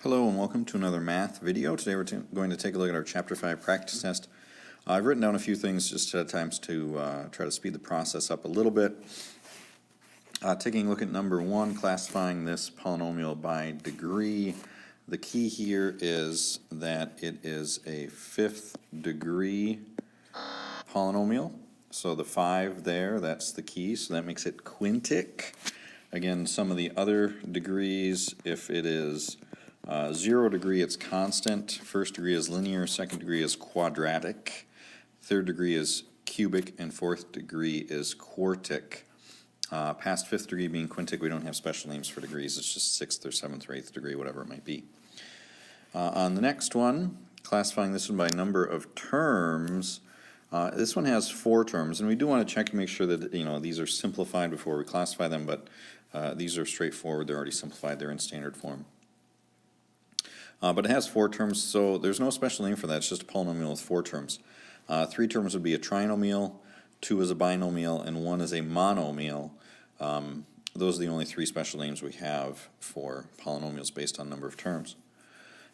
Hello and welcome to another math video. Today we're going to take a look at our Chapter 5 practice test. I've written down a few things just at times to try to speed the process up a little bit. Taking a look at number 1, classifying this polynomial by degree. The key here is that it is a 5th degree polynomial. So the 5 there, that's the key, so that makes it quintic. Again, some of the other degrees, if it is 0 degree, it's constant. First degree is linear. Second degree is quadratic. Third degree is cubic. And fourth degree is quartic. Past fifth degree being quintic, we don't have special names for degrees. It's just sixth or seventh or eighth degree, whatever it might be. On the next one, classifying this one by number of terms, this one has 4 terms, and we do want to check and make sure that these are simplified before we classify them, but these are straightforward. They're already simplified. They're in standard form. But it has 4 terms, so there's no special name for that. It's just a polynomial with 4 terms. 3 terms would be a trinomial, 2 is a binomial, and 1 is a monomial. Those are the only 3 special names we have for polynomials based on number of terms.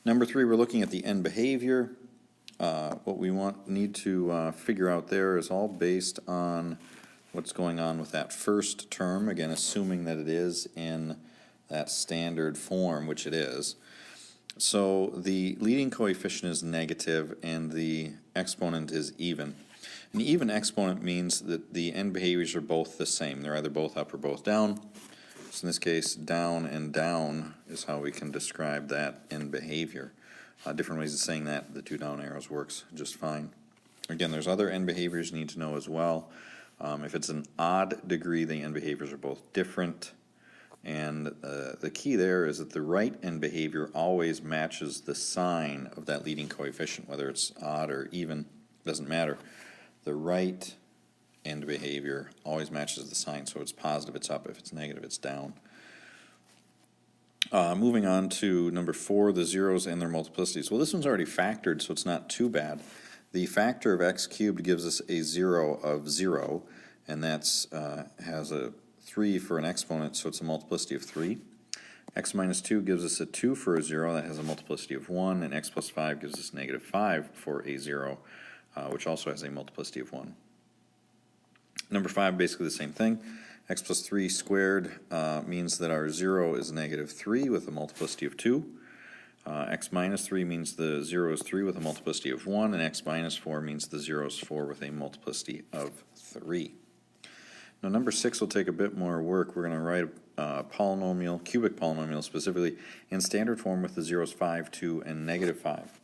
Number 3, we're looking at the end behavior. What we need to figure out there is all based on what's going on with that first term, again assuming that it is in that standard form, which it is. So the leading coefficient is negative and the exponent is even. An even exponent means that the end behaviors are both the same. They're either both up or both down. So in this case, down and down is how we can describe that end behavior. Different ways of saying that, the 2 down arrows works just fine. Again, there's other end behaviors you need to know as well. If it's an odd degree, the end behaviors are both different. And the key there is that the right end behavior always matches the sign of that leading coefficient, whether it's odd or even, doesn't matter. The right end behavior always matches the sign, so if it's positive, it's up. If it's negative, it's down. Moving on to number 4, the zeros and their multiplicities. Well, this one's already factored, so it's not too bad. The factor of x cubed gives us a 0 of 0, and that's has a 3 for an exponent, so it's a multiplicity of 3. X minus 2 gives us a 2 for a 0, that has a multiplicity of 1, and x plus 5 gives us negative 5 for a 0, which also has a multiplicity of 1. Number 5, basically the same thing. X plus 3 squared means that our 0 is negative 3 with a multiplicity of 2. X minus 3 means the 0 is 3 with a multiplicity of 1, and x minus 4 means the 0 is 4 with a multiplicity of 3. Now number 6 will take a bit more work. We're going to write a polynomial, cubic polynomial specifically, in standard form with the zeros 5, 2, and negative 5.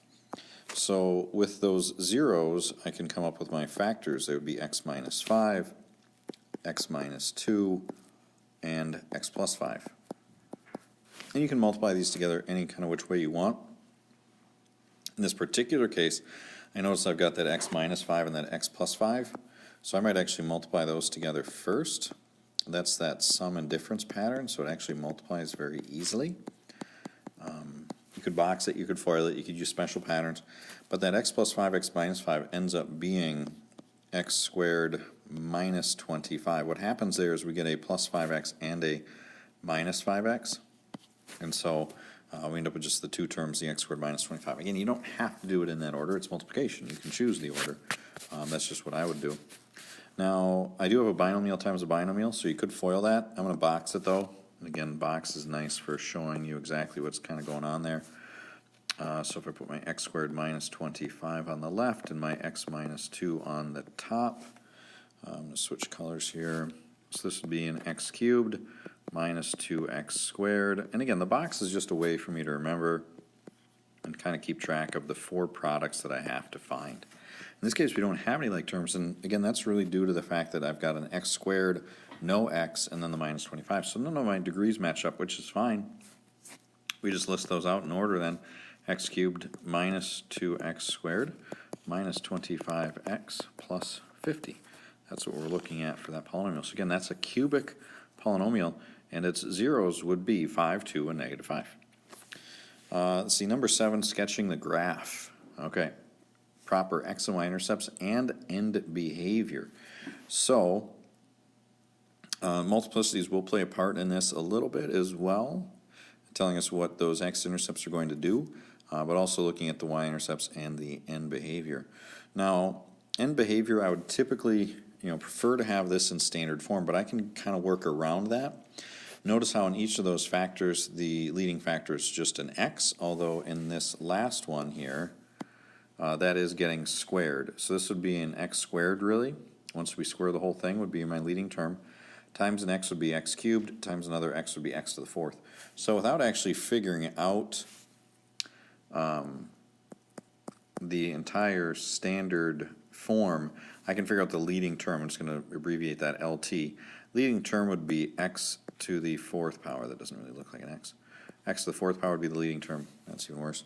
So with those zeros, I can come up with my factors. They would be x minus 5, x minus 2, and x plus 5. And you can multiply these together any kind of which way you want. In this particular case, I notice I've got that x minus 5 and that x plus 5. So I might actually multiply those together first. That's that sum and difference pattern, so it actually multiplies very easily. You could box it, you could FOIL it, you could use special patterns, but that x plus 5, x minus 5 ends up being x squared minus 25. What happens there is we get a plus 5x and a minus 5x, and so we end up with just the 2 terms, the x squared minus 25. Again, you don't have to do it in that order. It's multiplication. You can choose the order. That's just what I would do. Now, I do have a binomial times a binomial, so you could FOIL that. I'm going to box it, though. And again, box is nice for showing you exactly what's kind of going on there. So if I put my x squared minus 25 on the left and my x minus 2 on the top, I'm going to switch colors here. So this would be an x cubed minus 2x squared. And again, the box is just a way for me to remember and kind of keep track of the 4 products that I have to find. In this case, we don't have any like terms, and again, that's really due to the fact that I've got an x squared, no x, and then the minus 25. So none of my degrees match up, which is fine. We just list those out in order then. X cubed minus 2x squared minus 25x plus 50. That's what we're looking at for that polynomial. So again, that's a cubic polynomial, and its zeros would be 5, 2, and negative 5. Let's see, number 7, sketching the graph. Okay. Proper x and y intercepts and end behavior. So multiplicities will play a part in this a little bit as well. telling us what those x-intercepts are going to do, but also looking at the y-intercepts and the end behavior. Now, end behavior, I would typically prefer to have this in standard form, but I can kind of work around that. Notice how in each of those factors, the leading factor is just an x, although in this last one here, that is getting squared. So this would be an x squared, really. Once we square the whole thing, would be my leading term. Times an x would be x cubed, times another x would be x to the fourth. So without actually figuring out the entire standard form, I can figure out the leading term. I'm just going to abbreviate that LT. Leading term would be x to the fourth power. That doesn't really look like an x. X to the fourth power would be the leading term. That's even worse.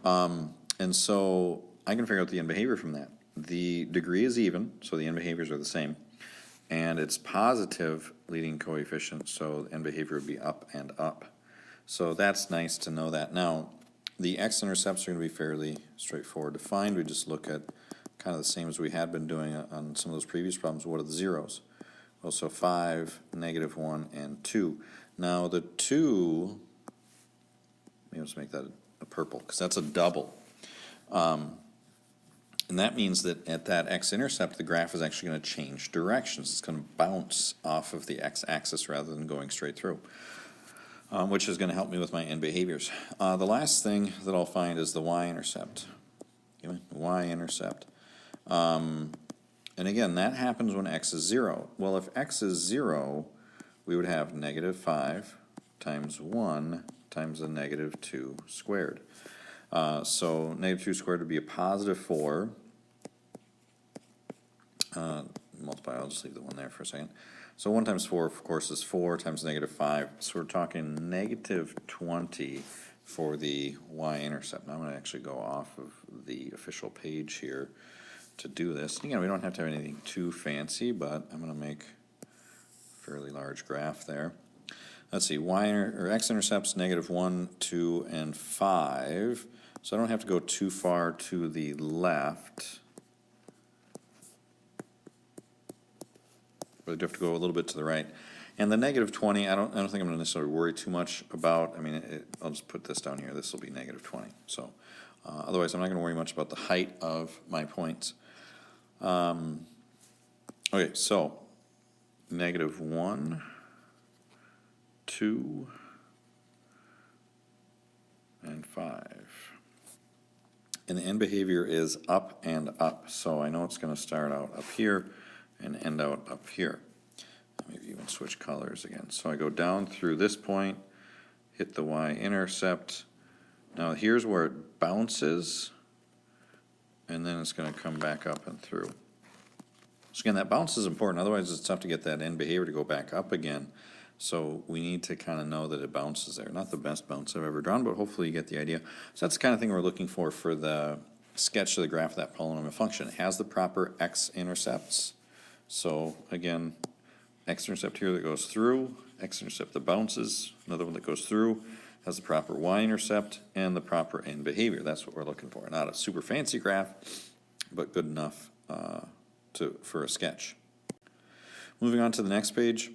And so I can figure out the end behavior from that. The degree is even, so the end behaviors are the same. And it's positive leading coefficient, so end behavior would be up and up. So that's nice to know that. Now, the x-intercepts are going to be fairly straightforward to find. We just look at kind of the same as we had been doing on some of those previous problems. What are the zeros? Well, so 5, -1, and 2. Now the 2, maybe let's make that a purple, because that's a double. And that means that at that x-intercept, the graph is actually going to change directions. It's going to bounce off of the x-axis rather than going straight through, which is going to help me with my end behaviors. The last thing that I'll find is the y-intercept. Y-intercept. And again, that happens when x is 0. Well, if x is 0, we would have -5 times 1 times the -2 squared. So -2 squared would be a +4. Multiply, I'll just leave the 1 there for a second. So 1 times 4, of course, is 4 times -5. So we're talking -20 for the y-intercept. Now I'm going to actually go off of the official page here to do this. Again, we don't have to have anything too fancy, but I'm going to make a fairly large graph there. Let's see, x-intercepts -1, 2, and 5. So I don't have to go too far to the left. But I do have to go a little bit to the right. And the -20, I don't think I'm going to necessarily worry too much about. I mean, I'll just put this down here. This will be -20. So otherwise, I'm not going to worry much about the height of my points. Okay, so -1, 2, and 5. And the end behavior is up and up. So I know it's going to start out up here and end out up here. Maybe even switch colors again. So I go down through this point, hit the y-intercept. Now here's where it bounces, and then it's going to come back up and through. So again, that bounce is important. Otherwise, it's tough to get that end behavior to go back up again. So we need to kind of know that it bounces there. Not the best bounce I've ever drawn, but hopefully you get the idea. So that's the kind of thing we're looking for the sketch of the graph of that polynomial function. It has the proper x-intercepts. So again, x-intercept here that goes through, x-intercept that bounces, another one that goes through, has the proper y-intercept and the proper end behavior. That's what we're looking for. Not a super fancy graph, but good enough for a sketch. Moving on to the next page.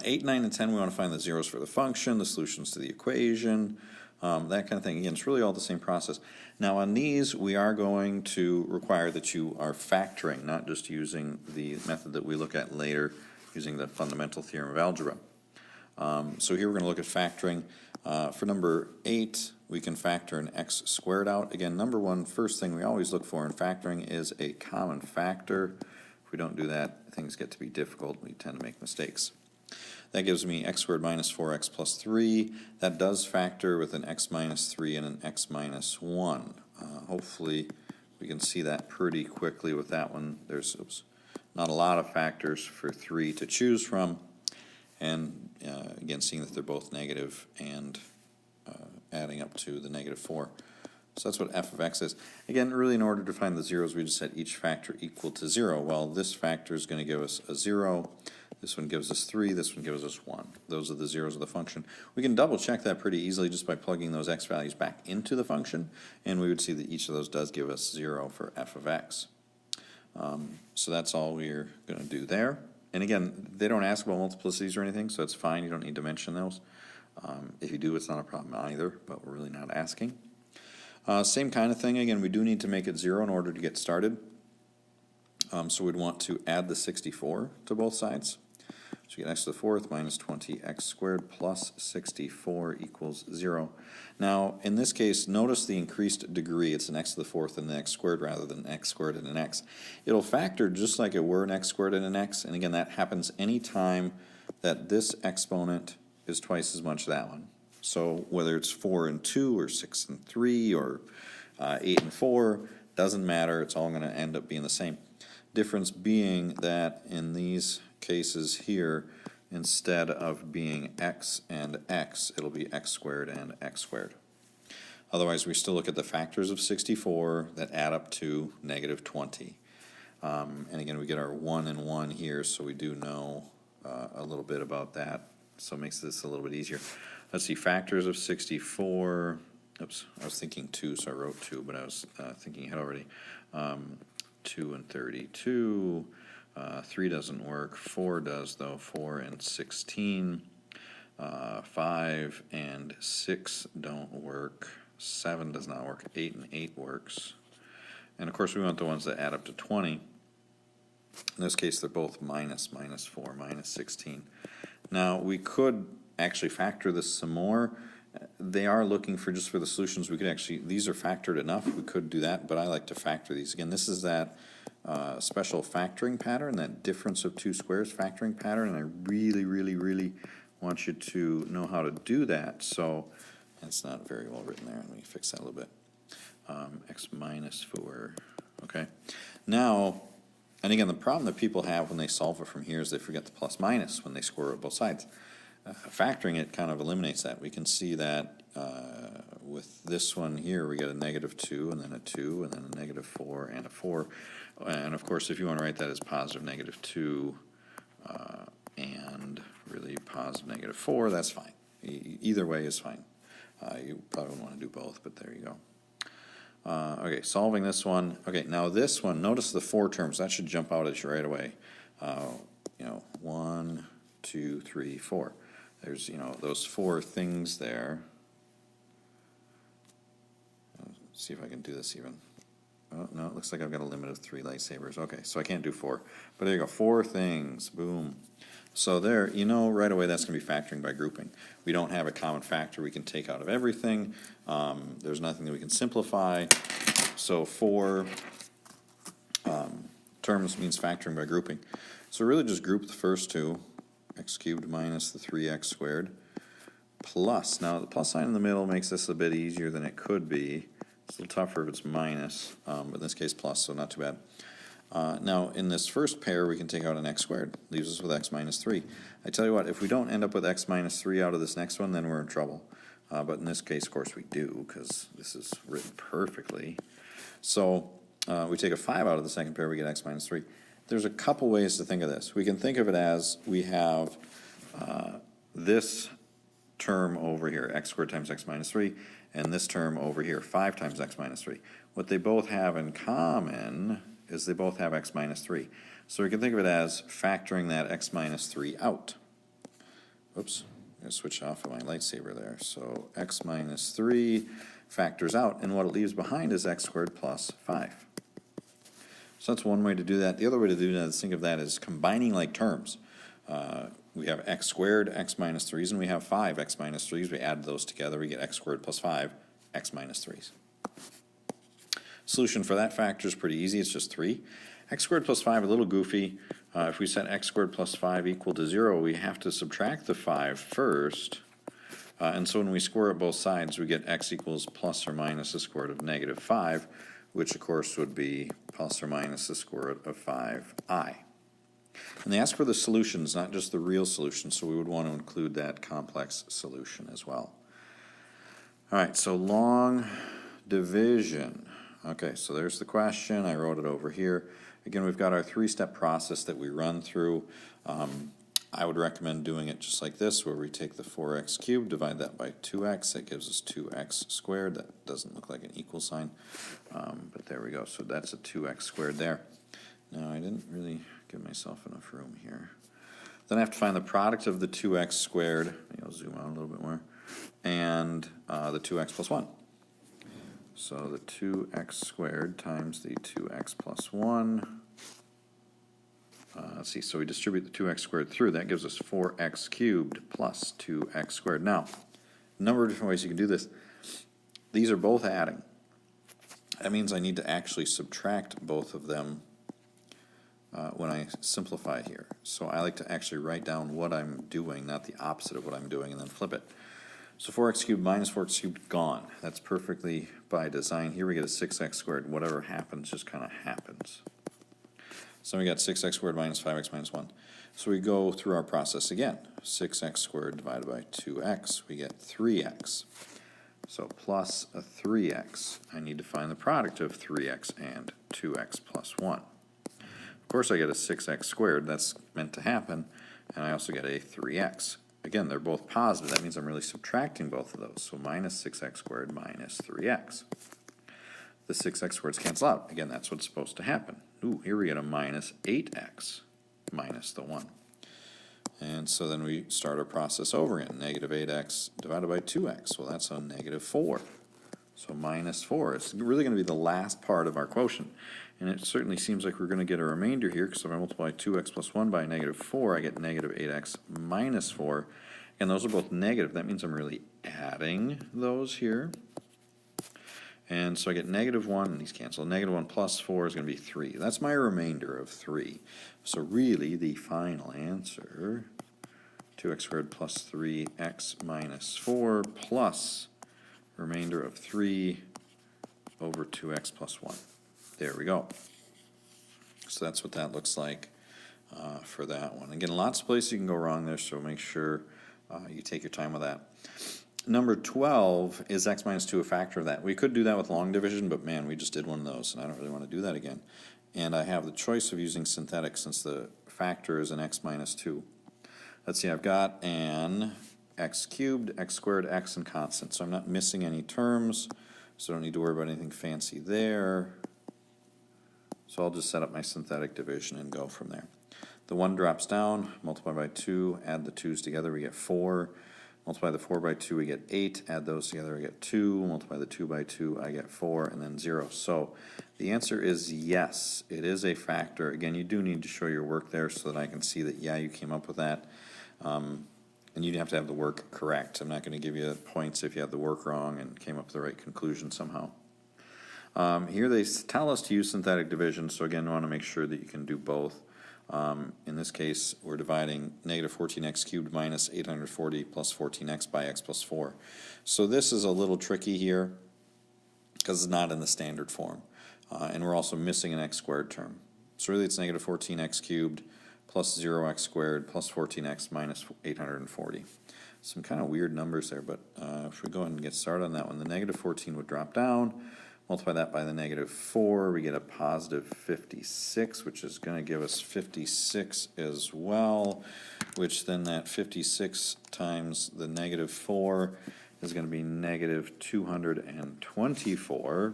8, 9, and 10, we want to find the zeros for the function, the solutions to the equation, that kind of thing. Again, it's really all the same process. Now on these, we are going to require that you are factoring, not just using the method that we look at later, using the fundamental theorem of algebra. So here we're going to look at factoring. For number 8, we can factor an x squared out. Again, number 1, first thing we always look for in factoring is a common factor. If we don't do that, things get to be difficult. We tend to make mistakes. That gives me x squared minus 4x plus 3. That does factor with an x minus 3 and an x minus 1. Hopefully we can see that pretty quickly with that one. There's not a lot of factors for 3 to choose from. And again, seeing that they're both negative and adding up to the -4. So that's what f of x is. Again, really in order to find the zeros, we just set each factor equal to 0. Well, this factor is going to give us a 0. This one gives us 3, this one gives us 1. Those are the zeros of the function. We can double check that pretty easily just by plugging those x values back into the function, and we would see that each of those does give us 0 for f of x. So that's all we're going to do there. And again, they don't ask about multiplicities or anything, so it's fine, you don't need to mention those. If you do, it's not a problem either, but we're really not asking. Same kind of thing. Again, we do need to make it 0 in order to get started. So we'd want to add the 64 to both sides. So you get x to the fourth minus 20x squared plus 64 equals 0. Now, in this case, notice the increased degree. It's an x to the fourth and an x squared rather than x squared and an x. It'll factor just like it were an x squared and an x, and again, that happens any time that this exponent is twice as much as that one. So whether it's 4 and 2 or 6 and 3 or 8 and 4, doesn't matter. It's all going to end up being the same. Difference being that in these cases here, instead of being x and x, it'll be x squared and x squared. Otherwise, we still look at the factors of 64 that add up to negative 20. And again, we get our 1 and 1 here, so we do know a little bit about that. So it makes this a little bit easier. Let's see, factors of 64. Oops, I was thinking 2, so I wrote 2, but I was thinking ahead already. 2 and 32. 3 doesn't work. 4 does, though. 4 and 16. 5 and 6 don't work. 7 does not work. 8 and 8 works. And of course, we want the ones that add up to 20. In this case, they're both minus 4, minus 16. Now, we could actually factor this some more. They are looking for just for the solutions. We could actually, these are factored enough. We could do that, but I like to factor these. Again, this is that special factoring pattern, that difference of two squares factoring pattern, and I really want you to know how to do that. So it's not very well written there. Let me fix that a little bit. X minus 4. Okay. Now, and again, the problem that people have when they solve it from here is they forget the plus minus when they square it both sides. Factoring it kind of eliminates that. We can see that with this one here, we get a negative 2 and then a 2 and then a negative 4 and a 4. And of course, if you want to write that as positive negative 2 and really positive negative 4, that's fine. Either way is fine. You probably want to do both, but there you go. Okay, solving this one. Okay, now this one, notice the 4 terms. That should jump out at you right away. 1, 2, 3, 4. There's, those 4 things there. Let's see if I can do this even. Oh, no, it looks like I've got a limit of 3 lightsabers. Okay, so I can't do 4. But there you go, 4 things. Boom. So there, right away that's going to be factoring by grouping. We don't have a common factor we can take out of everything. There's nothing that we can simplify. So 4 terms means factoring by grouping. So really just group the first 2, x cubed minus the 3x squared, plus. Now the plus sign in the middle makes this a bit easier than it could be. It's a little tougher if it's minus, but in this case plus, so not too bad. Now, in this first pair, we can take out an x squared. Leaves us with x minus 3. I tell you what, if we don't end up with x minus 3 out of this next one, then we're in trouble. But in this case, of course, we do, because this is written perfectly. So we take a 5 out of the second pair, we get x minus 3. There's a couple ways to think of this. We can think of it as we have this term over here, x squared times x minus 3, and this term over here, 5 times x minus 3. What they both have in common is they both have x minus 3. So we can think of it as factoring that x minus 3 out. Oops, I'm going to switch off of my lightsaber there. So x minus 3 factors out, and what it leaves behind is x squared plus 5. So that's one way to do that. The other way to do that is think of that as combining like terms. We have x squared, x minus 3s, and we have 5 x minus 3s. We add those together, we get x squared plus 5, x minus 3s. Solution for that factor is pretty easy. It's just 3. X squared plus 5, a little goofy. If we set x squared plus 5 equal to 0, we have to subtract the 5 first. And so when we square it both sides, we get x equals plus or minus the square root of negative 5, which of course would be plus or minus the square root of 5i. And they ask for the solutions, not just the real solution, so we would want to include that complex solution as well. All right, so long division. Okay, so there's the question. I wrote it over here. Again, we've got our 3-step process that we run through. I would recommend doing it just like this, where we take the 4x cubed, divide that by 2x. That gives us 2x squared. That doesn't look like an equal sign, but there we go. So that's a 2x squared there. Now, I didn't really give myself enough room here. Then I have to find the product of the 2x squared. Maybe I'll zoom out a little bit more. and the 2x plus 1. So the 2x squared times the 2x plus 1. Let's see, so we distribute the 2x squared through. That gives us 4x cubed plus 2x squared. Now, a number of different ways you can do this. These are both adding. That means I need to actually subtract both of them when I simplify here. So I like to actually write down what I'm doing, not the opposite of what I'm doing, and then flip it. So 4x cubed minus 4x cubed, gone. That's perfectly by design. Here we get a 6x squared. Whatever happens just kind of happens. So we got 6x squared minus 5x minus 1. So we go through our process again. 6x squared divided by 2x, we get 3x. So plus a 3x. I need to find the product of 3x and 2x plus 1. Of course I get a 6x squared. That's meant to happen. And I also get a 3x. Again, they're both positive. That means I'm really subtracting both of those. So minus 6x squared minus 3x. The 6x squareds cancel out. Again, that's what's supposed to happen. Ooh, here we get a minus 8x minus the 1. And so then we start our process over again. Negative 8x divided by 2x. Well, that's a negative 4. So minus 4. It's really going to be the last part of our quotient. And it certainly seems like we're going to get a remainder here, because if I multiply 2x plus 1 by negative 4, I get negative 8x minus 4. And those are both negative. That means I'm really adding those here. And so I get negative 1, and these cancel. Negative 1 plus 4 is going to be 3. That's my remainder of 3. So really, the final answer, 2x squared plus 3x minus 4 plus remainder of 3 over 2x plus 1. There we go. So that's what that looks like for that one. Again, lots of places you can go wrong there, so make sure you take your time with that. Number 12, is x minus 2 a factor of that? We could do that with long division, but man, we just did one of those, and I don't really want to do that again. And I have the choice of using synthetic since the factor is an x minus 2. Let's see, I've got an x cubed, x squared, x, and constant. So I'm not missing any terms, so I don't need to worry about anything fancy there. So I'll just set up my synthetic division and go from there. The 1 drops down, multiply by 2, add the 2's together, we get 4. Multiply the 4 by 2, we get 8. Add those together, I get 2. Multiply the 2 by 2, I get 4, and then 0. So the answer is yes, it is a factor. Again, you do need to show your work there so that I can see that, yeah, you came up with that. And you have to have the work correct. I'm not going to give you points if you have the work wrong and came up with the right conclusion somehow. Here they tell us to use synthetic division, so again, I want to make sure that you can do both. In this case, we're dividing negative 14x cubed minus 840 plus 14x by x plus 4. So this is a little tricky here because it's not in the standard form. And we're also missing an x squared term. So really it's negative 14x cubed plus 0x squared plus 14x minus 840. Some kind of weird numbers there, but if we go ahead and get started on that one, the negative 14 would drop down. Multiply that by the negative 4, we get a positive 56, which is going to give us 56 as well, which then that 56 times the negative 4 is going to be negative 224.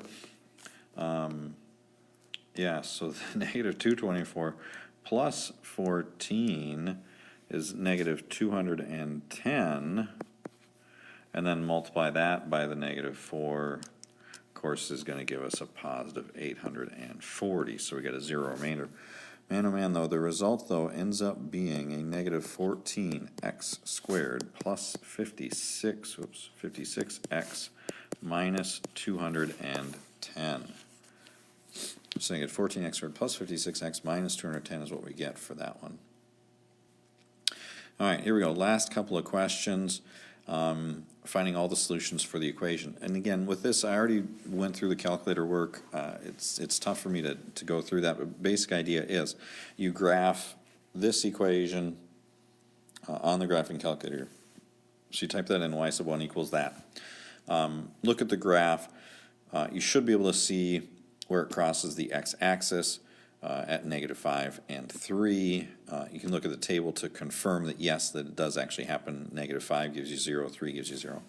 Yeah, so the negative 224 plus 14 is negative 210, and then multiply that by the negative 4. Of course, is going to give us a positive 840, so we get a 0 remainder. Man, oh man, though, the result, though, ends up being a negative 14x squared plus 56x minus 210. So I get 14x squared plus 56x minus 210 is what we get for that one. All right, here we go. Last couple of questions. Finding all the solutions for the equation. And again, with this, I already went through the calculator work. It's tough for me to go through that, but basic idea is you graph this equation on the graphing calculator. So you type that in, y sub 1 equals that. Look at the graph. You should be able to see where it crosses the x-axis at negative 5 and 3. You can look at the table to confirm that yes, that it does actually happen. Negative 5 gives you 0, 3 gives you 0.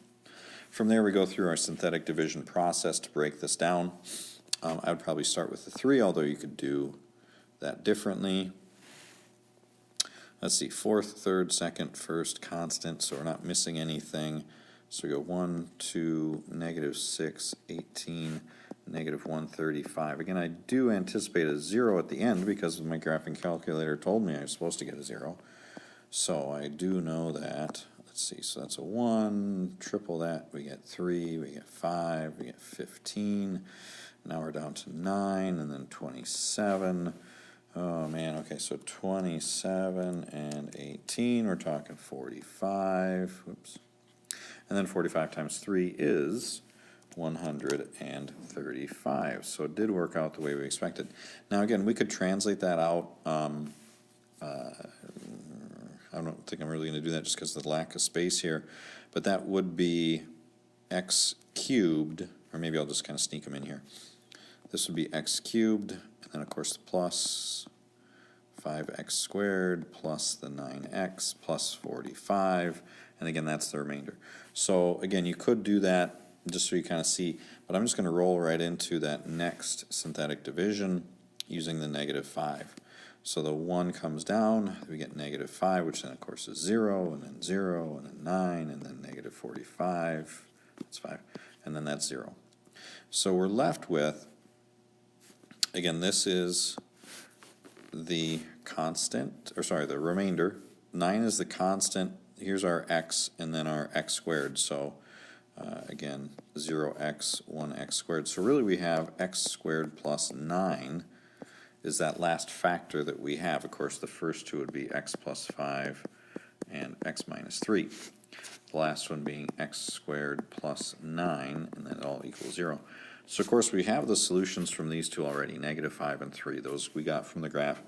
From there we go through our synthetic division process to break this down. I would probably start with the 3, although you could do that differently. Let's see, 4th, 3rd, 2nd, 1st, constant, so we're not missing anything. So we go 1, 2, negative 6, 18, negative 135. Again, I do anticipate a 0 at the end because my graphing calculator told me I was supposed to get a 0. So I do know that. Let's see, so that's a 1, triple that, we get 3, we get 5, we get 15. Now we're down to 9, and then 27. Oh man, okay, so 27 and 18, we're talking 45. Whoops. And then 45 times 3 is 135. So it did work out the way we expected. Now again, we could translate that out. I don't think I'm really going to do that just because of the lack of space here. But that would be x cubed, or maybe I'll just kind of sneak them in here. This would be x cubed, and then of course the plus 5x squared plus the 9x plus 45, and again that's the remainder. So again, you could do that just so you kind of see, but I'm just going to roll right into that next synthetic division using the negative 5. So the 1 comes down, we get negative 5, which then of course is 0, and then 0, and then 9, and then negative 45, that's 5, and then that's 0. So we're left with, again, this is the constant, or sorry, the remainder. 9 is the constant. Here's our x, and then our x squared. So again, 0x, 1x squared. So really we have x squared plus 9 is that last factor that we have. Of course, the first two would be x plus 5 and x minus 3. The last one being x squared plus 9, and then it all equals 0. So of course we have the solutions from these two already, negative 5 and 3. Those we got from the graph.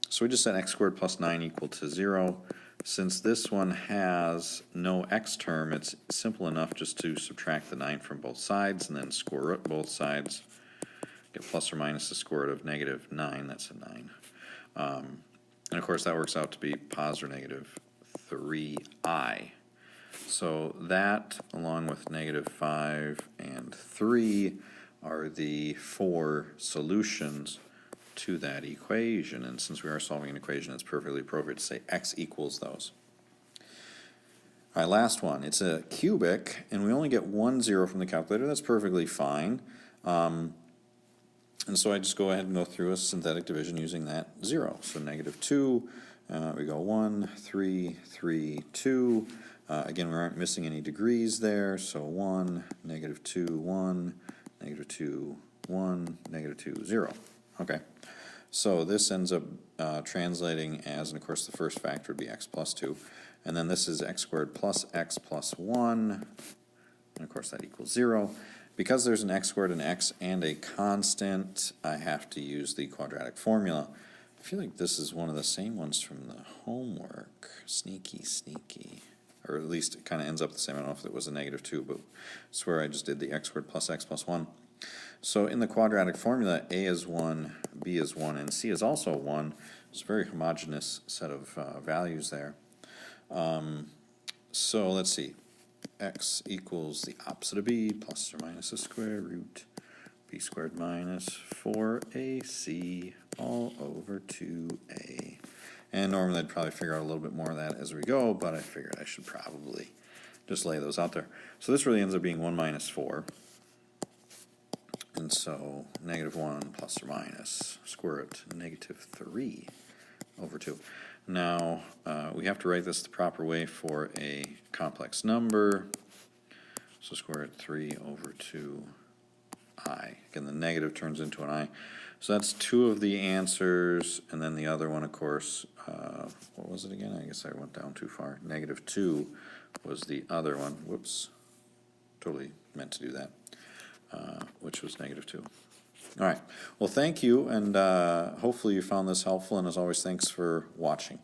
So we just said x squared plus 9 equal to 0. Since this one has no x term, it's simple enough just to subtract the 9 from both sides and then square root both sides. Get plus or minus the square root of negative 9, that's a 9. And of course that works out to be positive or negative 3i. So that, along with negative 5 and 3, are the 4 solutions to that equation. And since we are solving an equation, it's perfectly appropriate to say x equals those. All right, last one. It's a cubic, and we only get 1 0 from the calculator. That's perfectly fine. And so I just go ahead and go through a synthetic division using that 0. So negative 2, we go 1, 3, 3, 2. Again, we aren't missing any degrees there, so 1, negative 2, 1, negative 2, 1, negative 2, 0. Okay, so this ends up translating as, and of course the first factor would be x plus 2, and then this is x squared plus x plus 1, and of course that equals 0. Because there's an x squared, an x, and a constant, I have to use the quadratic formula. I feel like this is one of the same ones from the homework. Sneaky, sneaky. Or at least it kind of ends up the same. I don't know if it was a negative 2, but I swear I just did the x squared plus x plus 1. So in the quadratic formula, a is 1, b is 1, and c is also 1. It's a very homogeneous set of values there. So let's see. X equals the opposite of b, plus or minus the square root b squared minus 4ac all over 2a. And normally I'd probably figure out a little bit more of that as we go, but I figured I should probably just lay those out there. So this really ends up being 1 minus 4. And so negative 1 plus or minus square root negative 3 over 2. Now, we have to write this the proper way for a complex number. So square root 3 over 2i. Again, the negative turns into an I. So that's 2 of the answers, and then the other one, of course, what was it again? I guess I went down too far. Negative 2 was the other one. Whoops. Totally meant to do that, which was negative 2. All right. Well, thank you, and hopefully you found this helpful, and as always, thanks for watching.